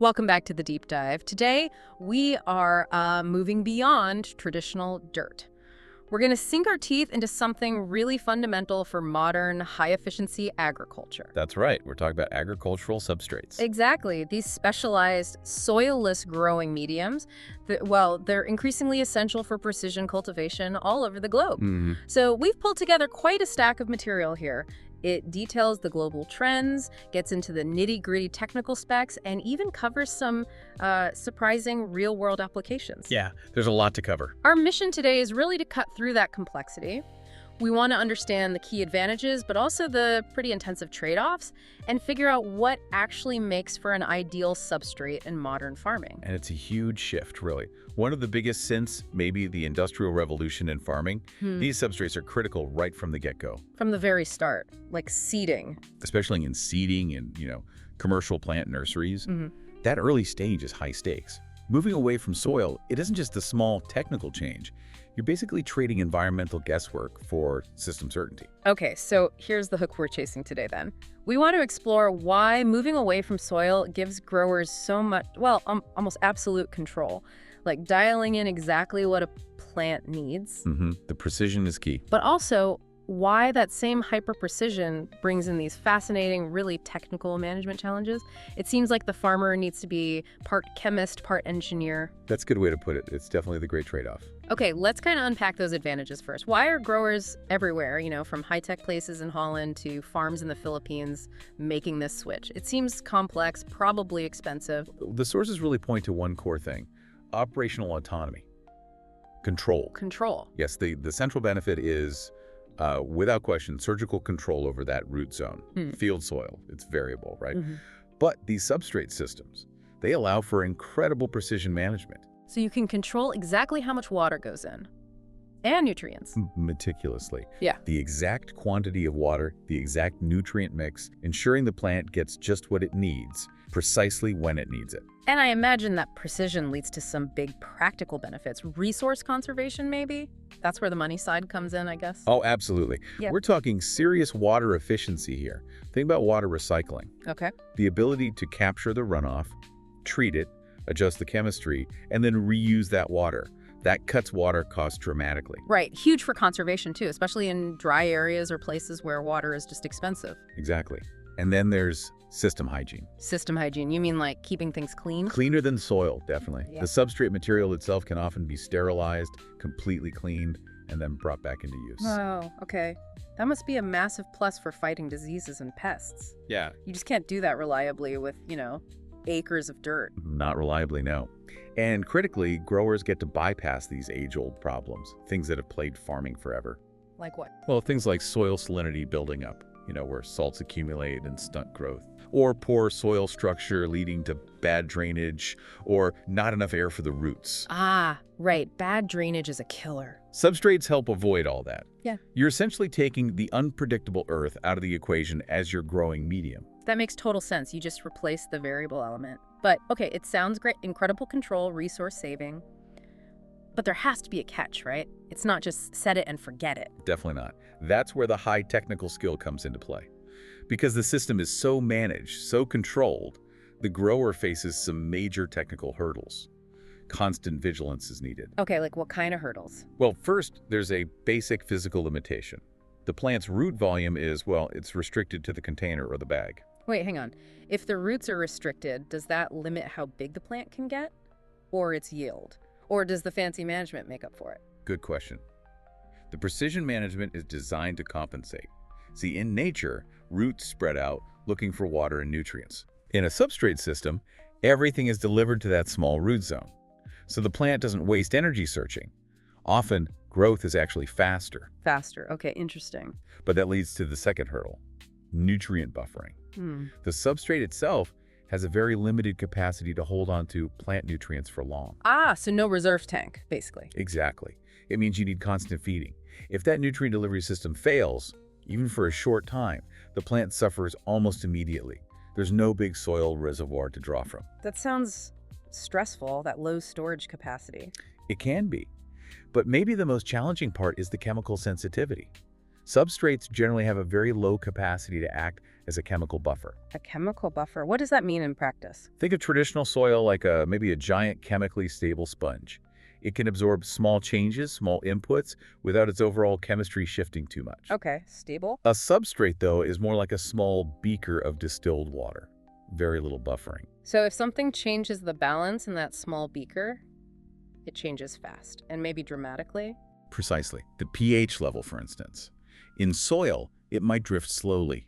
Welcome back to the deep dive. Today, we are moving beyond traditional dirt. We're going to sink our teeth into something really fundamental for modern, high-efficiency agriculture. That's right. We're talking about agricultural substrates. Exactly. These specialized, soilless growing mediums, they're increasingly essential for precision cultivation all over the globe. So we've pulled together quite a stack of material here. It details the global trends, gets into the nitty-gritty technical specs, and even covers some surprising real-world applications. Yeah, there's a lot to cover. Our mission today is really to cut through that complexity. We want to understand the key advantages, but also the pretty intensive trade-offs, and figure out what actually makes for an ideal substrate in modern farming. And it's a huge shift, really. One of the biggest since maybe the Industrial Revolution in farming. These substrates are critical right from the get-go. From the very start, like seeding. Especially in seeding and, commercial plant nurseries. That early stage is high stakes. Moving away from soil, it isn't just a small technical change. You're basically trading environmental guesswork for system certainty. Okay, so here's the hook we're chasing today then. We want to explore why moving away from soil gives growers so much, almost absolute control, like dialing in exactly what a plant needs. The precision is key. But also, why that same hyper-precision brings in these fascinating, really technical management challenges. It seems like the farmer needs to be part chemist, part engineer. That's a good way to put it. It's definitely the great trade-off. Okay, let's kind of unpack those advantages first. Why are growers everywhere, from high-tech places in Holland to farms in the Philippines, making this switch? It seems complex, probably expensive. The sources really point to one core thing: operational autonomy. Control. Control. Yes, the central benefit is, without question, surgical control over that root zone. Field soil, it's variable, right? But these substrate systems, they allow for incredible precision management. So you can control exactly how much water goes in. And nutrients. Meticulously. Yeah. The exact quantity of water, the exact nutrient mix, ensuring the plant gets just what it needs, precisely when it needs it. And I imagine that precision leads to some big practical benefits. Resource conservation, maybe? That's where the money side comes in, I guess. Oh, absolutely. Yeah. We're talking serious water efficiency here. Think about water recycling. Okay. The ability to capture the runoff, treat it, adjust the chemistry, and then reuse that water. That cuts water costs dramatically. Right. Huge for conservation, too, especially in dry areas or places where water is just expensive. Exactly. And then there's system hygiene. System hygiene. You mean like keeping things clean? Cleaner than soil, definitely. Yeah. The substrate material itself can often be sterilized, completely cleaned, and then brought back into use. Oh, okay. That must be a massive plus for fighting diseases and pests. Yeah. You just can't do that reliably with, acres of dirt. Not reliably, no. And critically, growers get to bypass these age-old problems, things that have plagued farming forever. Like what? Well, things like soil salinity building up, where salts accumulate and stunt growth, or poor soil structure leading to bad drainage, or not enough air for the roots. Ah, right. Bad drainage is a killer. Substrates help avoid all that. Yeah. You're essentially taking the unpredictable earth out of the equation as your growing medium. That makes total sense. You just replace the variable element. But, okay, it sounds great. Incredible control, resource saving. But there has to be a catch, right? It's not just set it and forget it. Definitely not. That's where the high technical skill comes into play. Because the system is so managed, so controlled, the grower faces some major technical hurdles. Constant vigilance is needed. Okay, like what kind of hurdles? Well, first, there's a basic physical limitation. The plant's root volume is, it's restricted to the container or the bag. Wait, hang on. If the roots are restricted, does that limit how big the plant can get? Or its yield? Or does the fancy management make up for it? Good question. The precision management is designed to compensate. See, in nature, roots spread out looking for water and nutrients. In a substrate system, everything is delivered to that small root zone. So the plant doesn't waste energy searching. Often, growth is actually faster. Faster. Okay, interesting. But that leads to the second hurdle: nutrient buffering. The substrate itself has a very limited capacity to hold on to plant nutrients for long. Ah, so no reserve tank, basically. Exactly. It means you need constant feeding. If that nutrient delivery system fails, even for a short time, the plant suffers almost immediately. There's no big soil reservoir to draw from. That sounds stressful, that low storage capacity. It can be. But maybe the most challenging part is the chemical sensitivity. Substrates generally have a very low capacity to act as a chemical buffer. A chemical buffer. What does that mean in practice? Think of traditional soil like maybe a giant chemically stable sponge. It can absorb small changes, small inputs, without its overall chemistry shifting too much. Okay, stable. A substrate, though, is more like a small beaker of distilled water. Very little buffering. So if something changes the balance in that small beaker, it changes fast and maybe dramatically. Precisely. The pH level, for instance. In soil, it might drift slowly.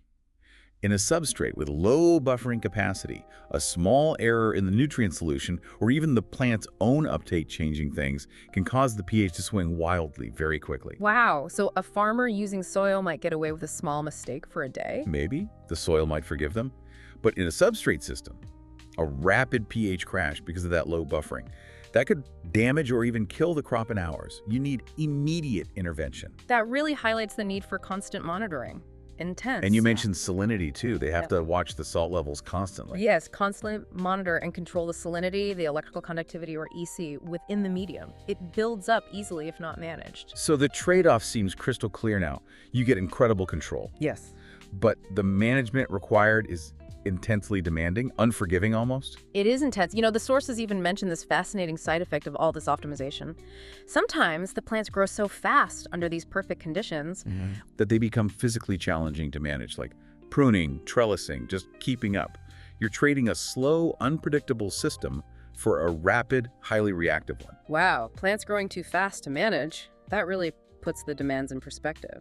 In a substrate with low buffering capacity, a small error in the nutrient solution or even the plant's own uptake changing things can cause the pH to swing wildly very quickly. Wow, so a farmer using soil might get away with a small mistake for a day? Maybe the soil might forgive them. But in a substrate system, a rapid pH crash because of that low buffering, that could damage or even kill the crop in hours. You need immediate intervention. That really highlights the need for constant monitoring. Intense. And you mentioned salinity too. They have to watch the salt levels constantly. Yes, constantly monitor and control the salinity, the electrical conductivity, or EC, within the medium. It builds up easily if not managed. So the trade-off seems crystal clear now. You get incredible control. Yes. But the management required is intensely demanding, unforgiving almost. It is intense. You know, the sources even mention this fascinating side effect of all this optimization. Sometimes the plants grow so fast under these perfect conditions that they become physically challenging to manage, like pruning, trellising, just keeping up. You're trading a slow, unpredictable system for a rapid, highly reactive one. Wow, plants growing too fast to manage. That really puts the demands in perspective.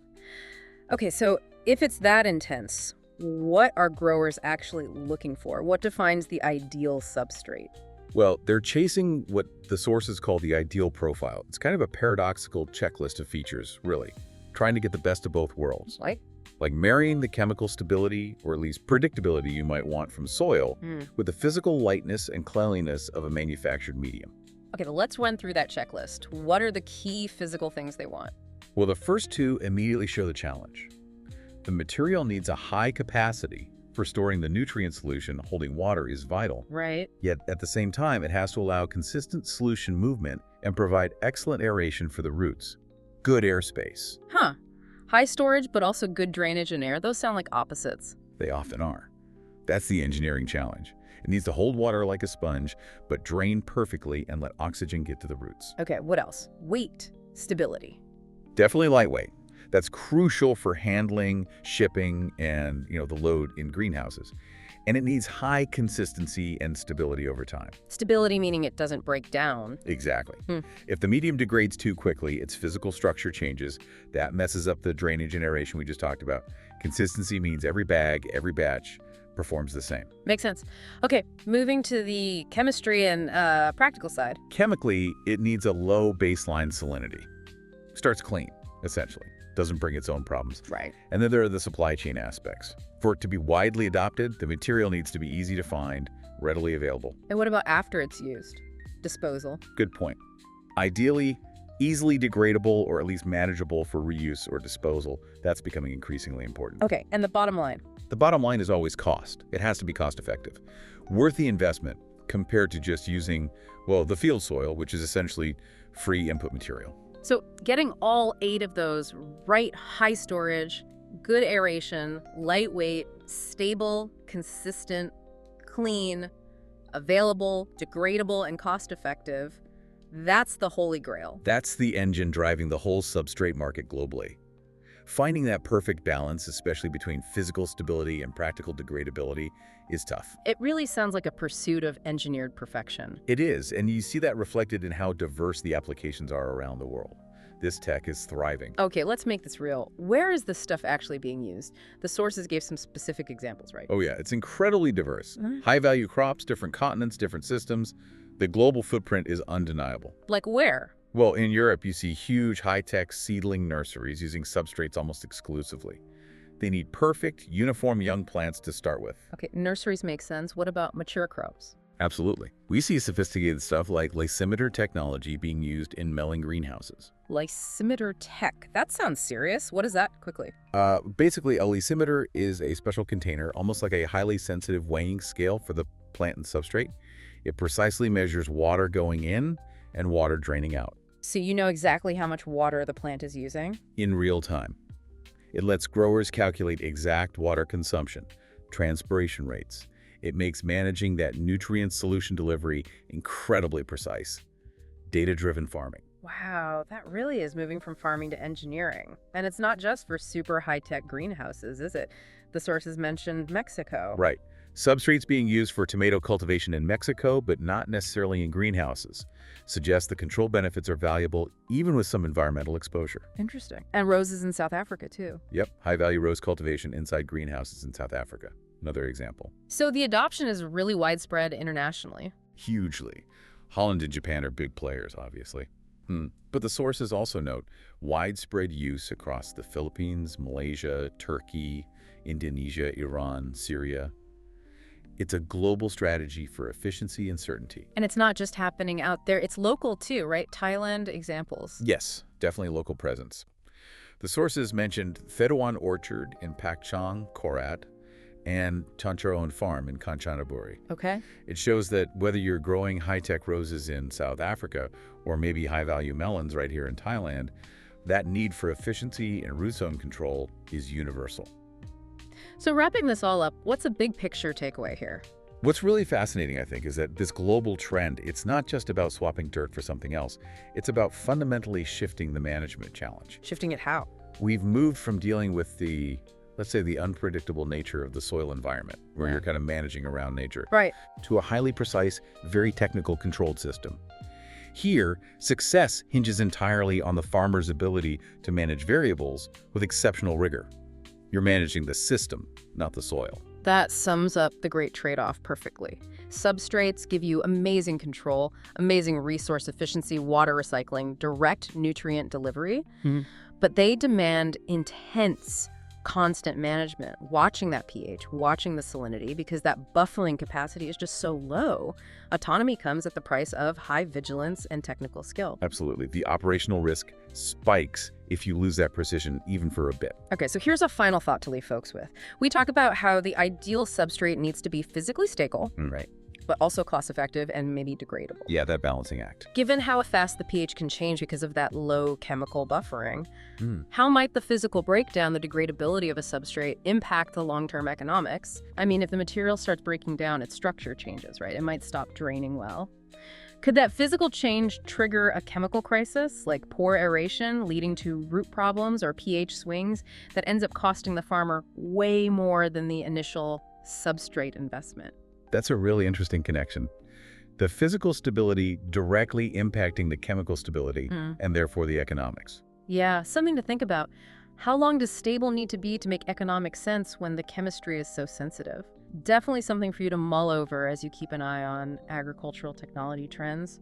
Okay, so if it's that intense, what are growers actually looking for? What defines the ideal substrate? Well, they're chasing what the sources call the ideal profile. It's kind of a paradoxical checklist of features, really, trying to get the best of both worlds. Like marrying the chemical stability, or at least predictability you might want from soil, with the physical lightness and cleanliness of a manufactured medium. Okay, let's run through that checklist. What are the key physical things they want? Well, the first two immediately show the challenge. The material needs a high capacity for storing the nutrient solution. Holding water is vital. Right. Yet at the same time, it has to allow consistent solution movement and provide excellent aeration for the roots. Good airspace. Huh. High storage, but also good drainage and air. Those sound like opposites. They often are. That's the engineering challenge. It needs to hold water like a sponge, but drain perfectly and let oxygen get to the roots. Okay, what else? Weight, stability. Definitely lightweight. That's crucial for handling, shipping, and the load in greenhouses. And it needs high consistency and stability over time. Stability meaning it doesn't break down. Exactly. If the medium degrades too quickly, its physical structure changes. That messes up the drainage and aeration we just talked about. Consistency means every bag, every batch performs the same. Makes sense. Okay, moving to the chemistry and practical side. Chemically, it needs a low baseline salinity. Starts clean, essentially. Doesn't bring its own problems. Right. And then there are the supply chain aspects. For it to be widely adopted, the material needs to be easy to find, readily available. And what about after it's used? Disposal. Good point. Ideally, easily degradable or at least manageable for reuse or disposal. That's becoming increasingly important. Okay, and the bottom line? The bottom line is always cost. It has to be cost effective. Worth the investment compared to just using, well, the field soil, which is essentially free input material. So getting all 8 of those right, high storage, good aeration, lightweight, stable, consistent, clean, available, degradable, and cost-effective, that's the holy grail. That's the engine driving the whole substrate market globally. Finding that perfect balance, especially between physical stability and practical degradability, is tough. It really sounds like a pursuit of engineered perfection. It is, and you see that reflected in how diverse the applications are around the world. This tech is thriving. Okay, let's make this real. Where is this stuff actually being used? The sources gave some specific examples, right? Oh yeah, it's incredibly diverse. High-value crops, different continents, different systems. The global footprint is undeniable. Like where? Well, in Europe, you see huge high-tech seedling nurseries using substrates almost exclusively. They need perfect, uniform young plants to start with. Okay, nurseries make sense. What about mature crops? Absolutely. We see sophisticated stuff like lysimeter technology being used in melling greenhouses. Lysimeter tech. That sounds serious. What is that, quickly? Basically, a lysimeter is a special container, almost like a highly sensitive weighing scale for the plant and substrate. It precisely measures water going in and water draining out. So you know exactly how much water the plant is using? In real time. It lets growers calculate exact water consumption, transpiration rates. It makes managing that nutrient solution delivery incredibly precise. Data-driven farming. Wow, that really is moving from farming to engineering. And it's not just for super high-tech greenhouses, is it? The sources mentioned Mexico. Right. Substrates being used for tomato cultivation in Mexico, but not necessarily in greenhouses, suggests the control benefits are valuable even with some environmental exposure. Interesting. And roses in South Africa, too. Yep, high-value rose cultivation inside greenhouses in South Africa. Another example. So the adoption is really widespread internationally. Hugely. Holland and Japan are big players, obviously. But the sources also note widespread use across the Philippines, Malaysia, Turkey, Indonesia, Iran, Syria. It's a global strategy for efficiency and certainty. And it's not just happening out there, it's local too, right? Thailand examples. Yes, definitely local presence. The sources mentioned Titawan Orchard in Pak Chong, Korat, and Choncharoen Farm in Choncharoen. Okay. It shows that whether you're growing high-tech roses in South Africa or maybe high-value melons right here in Thailand, that need for efficiency and root zone control is universal. So wrapping this all up, what's a big picture takeaway here? What's really fascinating, I think, is that this global trend, it's not just about swapping dirt for something else. It's about fundamentally shifting the management challenge. Shifting it how? We've moved from dealing with the, let's say, the unpredictable nature of the soil environment, where you're kind of managing around nature, right, to a highly precise, very technical controlled system. Here, success hinges entirely on the farmer's ability to manage variables with exceptional rigor. You're managing the system, not the soil. That sums up the great trade-off perfectly. Substrates give you amazing control, amazing resource efficiency, water recycling, direct nutrient delivery, but they demand intense, constant management, watching that pH, watching the salinity, because that buffering capacity is just so low. Autonomy comes at the price of high vigilance and technical skill. Absolutely. The operational risk spikes if you lose that precision even for a bit. Okay, so here's a final thought to leave folks with. We talk about how the ideal substrate needs to be physically stable, Right. but also cost-effective and maybe degradable. Yeah, that balancing act. Given how fast the pH can change because of that low chemical buffering, how might the physical breakdown, the degradability of a substrate, impact the long-term economics? I mean, if the material starts breaking down, its structure changes, right? It might stop draining well. Could that physical change trigger a chemical crisis, like poor aeration leading to root problems or pH swings that ends up costing the farmer way more than the initial substrate investment? That's a really interesting connection. The physical stability directly impacting the chemical stability and therefore the economics. Yeah, something to think about. How long does stable need to be to make economic sense when the chemistry is so sensitive? Definitely something for you to mull over as you keep an eye on agricultural technology trends.